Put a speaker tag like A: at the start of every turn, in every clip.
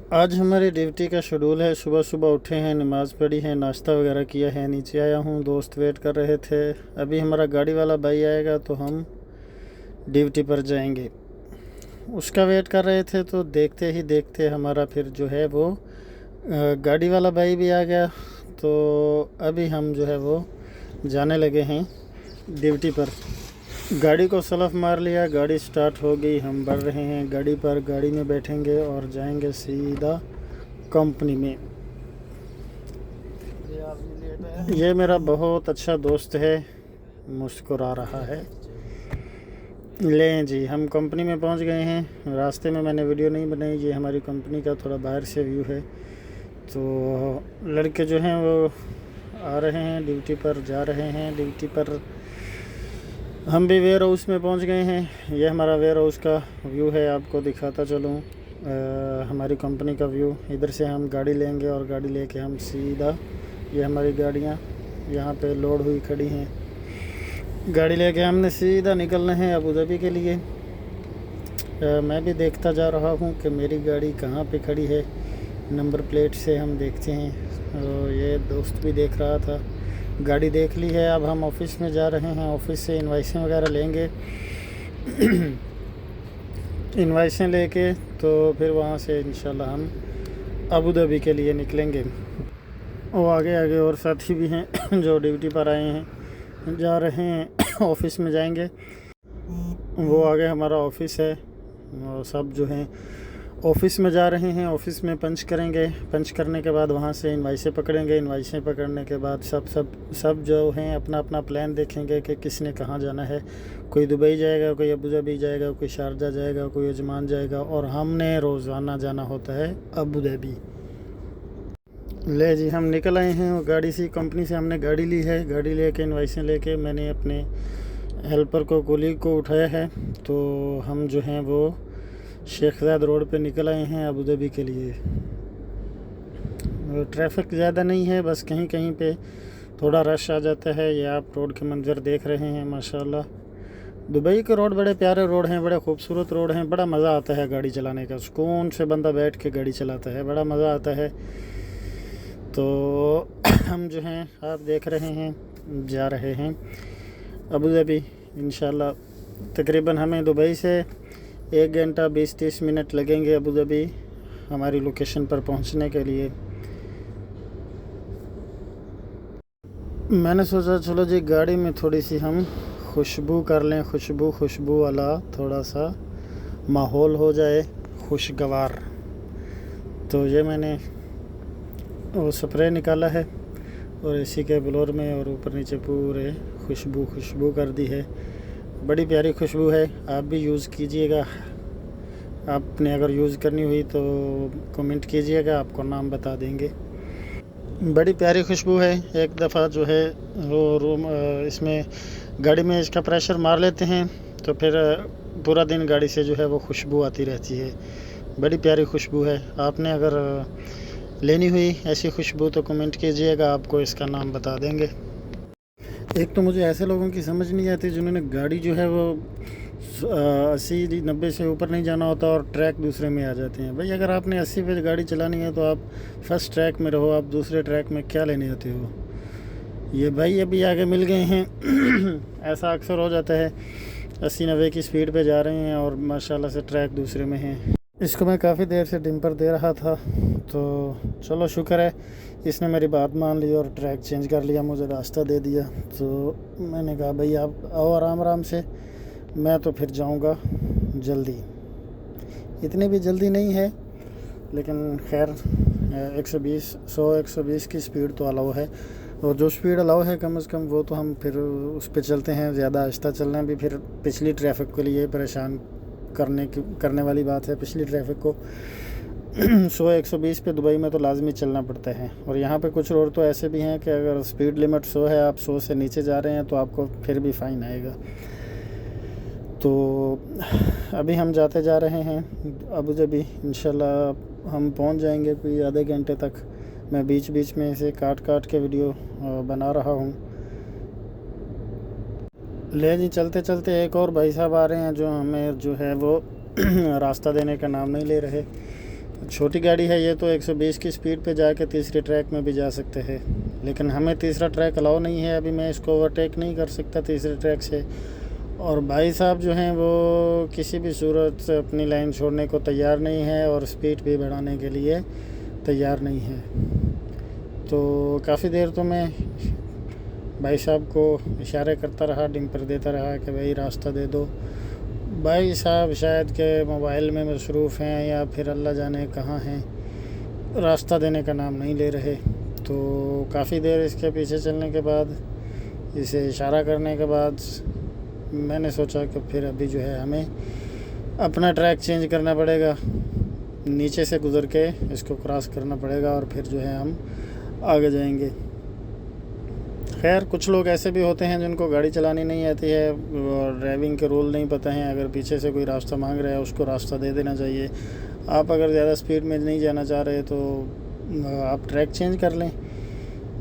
A: आज हमारी ड्यूटी का शेड्यूल है। सुबह सुबह उठे हैं, नमाज़ पढ़ी है, नाश्ता वगैरह किया है, नीचे आया हूँ। दोस्त वेट कर रहे थे। अभी हमारा गाड़ी वाला भाई आएगा तो हम ड्यूटी पर जाएंगे। उसका वेट कर रहे थे तो देखते ही देखते हमारा फिर जो है वो गाड़ी वाला भाई भी आ गया। तो अभी हम जो है वो जाने लगे हैं ड्यूटी पर। गाड़ी को सलफ मार लिया, गाड़ी स्टार्ट हो गई, हम बढ़ रहे हैं गाड़ी पर। गाड़ी में बैठेंगे और जाएंगे सीधा कंपनी में। ये मेरा बहुत अच्छा दोस्त है, मुस्कुरा रहा है। लें जी, हम कंपनी में पहुंच गए हैं। रास्ते में मैंने वीडियो नहीं बनाई। ये हमारी कंपनी का थोड़ा बाहर से व्यू है। तो लड़के जो हैं वो आ रहे हैं ड्यूटी पर, जा रहे हैं ड्यूटी पर। हम भी वेयर हाउस में पहुंच गए हैं। ये हमारा वेयर हाउस का व्यू है, आपको दिखाता चलूँ। हमारी कंपनी का व्यू। इधर से हम गाड़ी लेंगे और गाड़ी लेके हम सीधा, ये हमारी गाड़ियाँ यहाँ पे लोड हुई खड़ी हैं। गाड़ी लेके हमने सीधा निकलना है अबू धाबी के लिए। मैं भी देखता जा रहा हूँ कि मेरी गाड़ी कहाँ पे खड़ी है। नंबर प्लेट से हम देखते हैं। ये दोस्त भी देख रहा था। गाड़ी देख ली है। अब हम ऑफिस में जा रहे हैं। ऑफिस से इनवाइसें वगैरह लेंगे। इनवाइसें लेके तो फिर वहाँ से इंशाल्लाह हम अबू धाबी के लिए निकलेंगे। वो आगे आगे और साथी भी हैं जो ड्यूटी पर आए हैं, जा रहे हैं ऑफिस में जाएंगे। वो आगे हमारा ऑफिस है और सब जो हैं ऑफिस में जा रहे हैं। ऑफिस में पंच करेंगे। पंच करने के बाद वहाँ से इनवाइसें पकड़ेंगे। इनवाइसें पकड़ने के बाद सब जो हैं अपना अपना प्लान देखेंगे कि किसने कहाँ जाना है। कोई दुबई जाएगा, कोई अबू धाबी जाएगा, कोई शारजा जाएगा, कोई अजमान जाएगा। और हमने रोज़ाना जाना होता है अबू धाबी। ले जी, हम निकल आए हैं। गाड़ी से, कंपनी से हमने गाड़ी ली है। गाड़ी लेके इनवाइसें लेके मैंने अपने हेल्पर को, कोलीग को उठाया है। तो हम जो हैं वो शेख ज़ायद रोड पे निकल आए हैं अबू धाबी के लिए। ट्रैफिक ज़्यादा नहीं है, बस कहीं कहीं पे थोड़ा रश आ जाता है। ये आप रोड के मंजर देख रहे हैं माशाल्लाह। दुबई के रोड बड़े प्यारे रोड हैं, बड़े खूबसूरत रोड हैं। बड़ा मज़ा आता है गाड़ी चलाने का। सुकून से बंदा बैठ के गाड़ी चलाता है, बड़ा मज़ा आता है। तो हम जो हैं आप देख रहे हैं, जा रहे हैं अबू धाबी इंशाल्लाह। तकरीबन हमें दुबई से 1 घंटा 20-30 मिनट लगेंगे अबू धाबी हमारी लोकेशन पर पहुंचने के लिए। मैंने सोचा चलो जी गाड़ी में थोड़ी सी हम खुशबू कर लें, खुशबू वाला थोड़ा सा माहौल हो जाए खुशगवार। तो ये मैंने वो स्प्रे निकाला है और इसी के ब्लोर में और ऊपर नीचे पूरे खुशबू कर दी है। बड़ी प्यारी खुशबू है। आप भी यूज़ कीजिएगा। आपने अगर यूज़ करनी हुई तो कमेंट कीजिएगा, आपको नाम बता देंगे। बड़ी प्यारी खुशबू है। एक दफ़ा जो है वो रूम इसमें गाड़ी में इसका प्रेशर मार लेते हैं तो फिर पूरा दिन गाड़ी से जो है वो खुशबू आती रहती है। बड़ी प्यारी खुशबू है। आपने अगर लेनी हुई ऐसी खुशबू तो कमेंट कीजिएगा, आपको इसका नाम बता देंगे। एक तो मुझे ऐसे लोगों की समझ नहीं आती जिन्होंने गाड़ी जो है वो 80-90 से ऊपर नहीं जाना होता और ट्रैक दूसरे में आ जाते हैं। भाई अगर आपने 80 पे गाड़ी चलानी है तो आप फर्स्ट ट्रैक में रहो, आप दूसरे ट्रैक में क्या लेने आते हो। ये भाई अभी आगे मिल गए हैं। ऐसा अक्सर हो जाता है, 80-90 की स्पीड पे जा रहे हैं और माशाल्लाह से ट्रैक दूसरे में हैं। इसको मैं काफ़ी देर से डिम्पर दे रहा था, तो चलो शुक्र है इसने मेरी बात मान ली और ट्रैक चेंज कर लिया, मुझे रास्ता दे दिया। तो मैंने कहा भाई आप आओ आराम आराम से, मैं तो फिर जाऊंगा जल्दी। इतनी भी जल्दी नहीं है लेकिन खैर 120 की स्पीड तो अलाउ है। और जो स्पीड अलाउ है कम से कम वो तो हम फिर उस पर चलते हैं। ज़्यादा आहिस्ता चलना भी फिर पिछली ट्रैफिक के लिए परेशान करने वाली बात है। पिछली ट्रैफिक को 100-120 पे दुबई में तो लाजमी चलना पड़ता है। और यहाँ पे कुछ रोड तो ऐसे भी हैं कि अगर स्पीड लिमिट 100 है, आप 100 से नीचे जा रहे हैं तो आपको फिर भी फ़ाइन आएगा। तो अभी हम जाते जा रहे हैं अबू धाबी। इंशाल्लाह हम पहुँच जाएंगे कोई आधे घंटे तक। मैं बीच बीच में इसे काट के वीडियो बना रहा हूँ। ले जी, चलते चलते एक और भाई साहब आ रहे हैं जो हमें जो है वो रास्ता देने का नाम नहीं ले रहे। छोटी गाड़ी है ये, तो 120 की स्पीड पे जाके तीसरे ट्रैक में भी जा सकते हैं, लेकिन हमें तीसरा ट्रैक अलाउ नहीं है। अभी मैं इसको ओवरटेक नहीं कर सकता तीसरे ट्रैक से। और भाई साहब जो हैं वो किसी भी सूरत से अपनी लाइन छोड़ने को तैयार नहीं है और स्पीड भी बढ़ाने के लिए तैयार नहीं है। तो काफ़ी देर तो मैं भाई साहब को इशारे करता रहा, डिम्पर देता रहा कि भाई रास्ता दे दो। भाई साहब शायद के मोबाइल में मसरूफ़ हैं या फिर अल्लाह जाने कहाँ हैं, रास्ता देने का नाम नहीं ले रहे। तो काफ़ी देर इसके पीछे चलने के बाद, इसे इशारा करने के बाद मैंने सोचा कि फिर अभी जो है हमें अपना ट्रैक चेंज करना पड़ेगा, नीचे से गुज़र के इसको क्रॉस करना पड़ेगा और फिर जो है हम आगे जाएंगे। खैर कुछ लोग ऐसे भी होते हैं जिनको गाड़ी चलानी नहीं आती है और ड्राइविंग के रूल नहीं पता हैं। अगर पीछे से कोई रास्ता मांग रहा है उसको रास्ता दे देना चाहिए। आप अगर ज़्यादा स्पीड में नहीं जाना चाह रहे तो आप ट्रैक चेंज कर लें,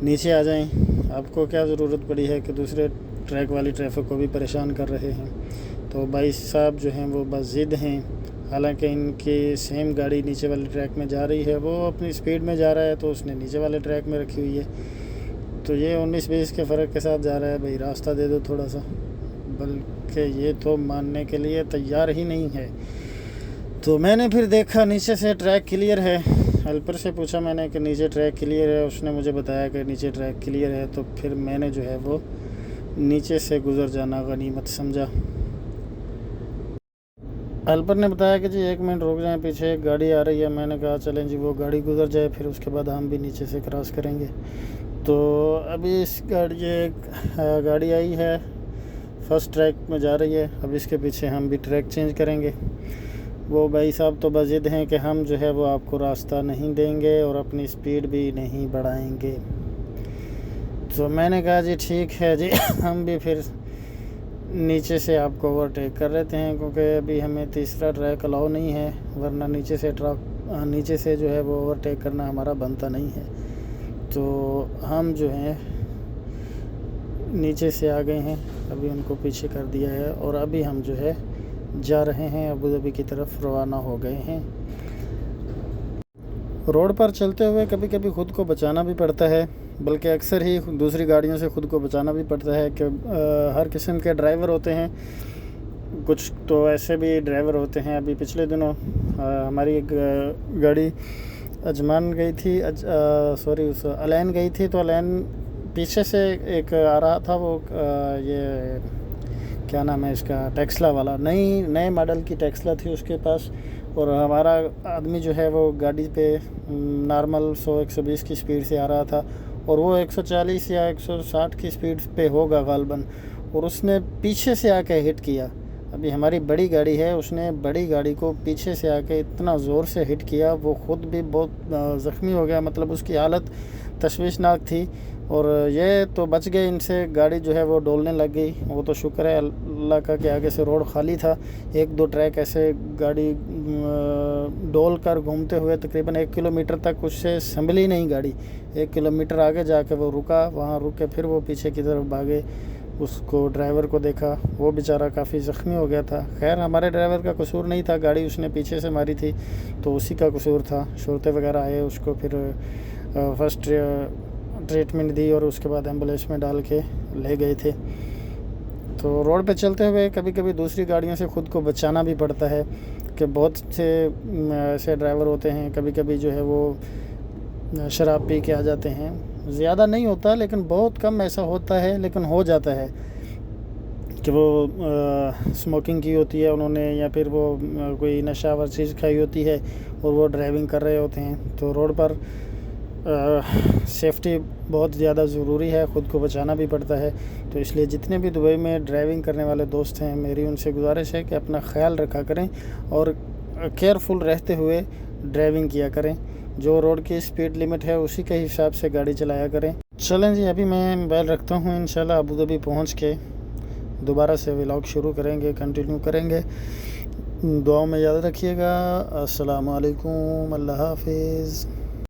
A: नीचे आ जाएं। आपको क्या ज़रूरत पड़ी है कि दूसरे ट्रैक वाली ट्रैफिक को भी परेशान कर रहे हैं। तो भाई साहब जो हैं वो बस ज़िद हैं, हालांकि इनकी सेम गाड़ी नीचे वाले ट्रैक में जा रही है, वो अपनी स्पीड में जा रहा है तो उसने नीचे वाले ट्रैक में रखी हुई है। तो ये 19-20 के फ़र्क के साथ जा रहा है, भाई रास्ता दे दो थोड़ा सा, बल्कि ये तो मानने के लिए तैयार ही नहीं है। तो मैंने फिर देखा नीचे से ट्रैक क्लियर है, हेल्पर से पूछा मैंने कि नीचे ट्रैक क्लियर है, उसने मुझे बताया कि नीचे ट्रैक क्लियर है। तो फिर मैंने जो है वो नीचे से गुज़र जाना गनीमत समझा। हेल्पर ने बताया कि जी 1 मिनट रुक जाएं, पीछे एक गाड़ी आ रही है। मैंने कहा चलें जी वो गाड़ी गुज़र जाए, फिर उसके बाद हम भी नीचे से क्रॉस करेंगे। तो अभी इस गाड़ी आई है, फर्स्ट ट्रैक में जा रही है। अब इसके पीछे हम भी ट्रैक चेंज करेंगे। वो भाई साहब तो बस ज़िद हैं कि हम जो है वो आपको रास्ता नहीं देंगे और अपनी स्पीड भी नहीं बढ़ाएंगे। तो मैंने कहा जी ठीक है जी हम भी फिर नीचे से आपको ओवरटेक कर लेते हैं, क्योंकि अभी हमें तीसरा ट्रैक अलाउ नहीं है, वरना नीचे से जो है वो ओवरटेक करना हमारा बनता नहीं है। तो हम जो हैं नीचे से आ गए हैं, अभी उनको पीछे कर दिया है और अभी हम जो है जा रहे हैं अबू धाबी की तरफ रवाना हो गए हैं। रोड पर चलते हुए कभी कभी ख़ुद को बचाना भी पड़ता है, बल्कि अक्सर ही दूसरी गाड़ियों से ख़ुद को बचाना भी पड़ता है कि हर किस्म के ड्राइवर होते हैं। कुछ तो ऐसे भी ड्राइवर होते हैं। अभी पिछले दिनों हमारी एक गाड़ी अजमान गई थी, अलैन गई थी। तो अलैन पीछे से एक आ रहा था, वो ये क्या नाम है इसका, टेक्सला वाला, नए मॉडल की टेक्सला थी उसके पास। और हमारा आदमी जो है वो गाड़ी पे नॉर्मल 100-120 की स्पीड से आ रहा था और वो 140 या 160 की स्पीड पे होगा गालबन, और उसने पीछे से आके हिट किया। अभी हमारी बड़ी गाड़ी है, उसने बड़ी गाड़ी को पीछे से आके इतना ज़ोर से हिट किया, वो ख़ुद भी बहुत ज़ख्मी हो गया। मतलब उसकी हालत तशवीशनाक थी। और ये तो बच गए इनसे, गाड़ी जो है वो डोलने लग गई। वो तो शुक्र है अल्लाह का कि आगे से रोड खाली था। 1-2 ट्रैक ऐसे गाड़ी डोल कर घूमते हुए तकरीबन 1 किलोमीटर तक उससे संभली नहीं गाड़ी। 1 किलोमीटर आगे जाके वो रुका, वहाँ रुक के फिर वो पीछे की तरफ भागे। उसको ड्राइवर को देखा, वो बेचारा काफ़ी ज़ख्मी हो गया था। खैर हमारे ड्राइवर का कसूर नहीं था, गाड़ी उसने पीछे से मारी थी तो उसी का कसूर था। शोरते वगैरह आए, उसको फिर फर्स्ट ट्रीटमेंट दी और उसके बाद एम्बुलेंस में डाल के ले गए थे। तो रोड पे चलते हुए कभी कभी दूसरी गाड़ियों से ख़ुद को बचाना भी पड़ता है कि बहुत से ऐसे ड्राइवर होते हैं, कभी कभी जो है वो शराब पी के आ जाते हैं। ज़्यादा नहीं होता लेकिन बहुत कम ऐसा होता है, लेकिन हो जाता है कि वो स्मोकिंग की होती है उन्होंने, या फिर वो कोई नशावर चीज़ खाई होती है और वो ड्राइविंग कर रहे होते हैं। तो रोड पर सेफ्टी बहुत ज़्यादा ज़रूरी है, ख़ुद को बचाना भी पड़ता है। तो इसलिए जितने भी दुबई में ड्राइविंग करने वाले दोस्त हैं, मेरी उनसे गुजारिश है कि अपना ख्याल रखा करें और केयरफुल रहते हुए ड्राइविंग किया करें। जो रोड की स्पीड लिमिट है उसी के हिसाब से गाड़ी चलाया करें। चलें जी, अभी मैं मोबाइल रखता हूँ। इंशाल्लाह अबू धाबी पहुँच के दोबारा से व्लॉग शुरू करेंगे, कंटिन्यू करेंगे। दुआओं में याद रखिएगा। अस्सलाम वालेकुम, अल्लाह हाफिज़।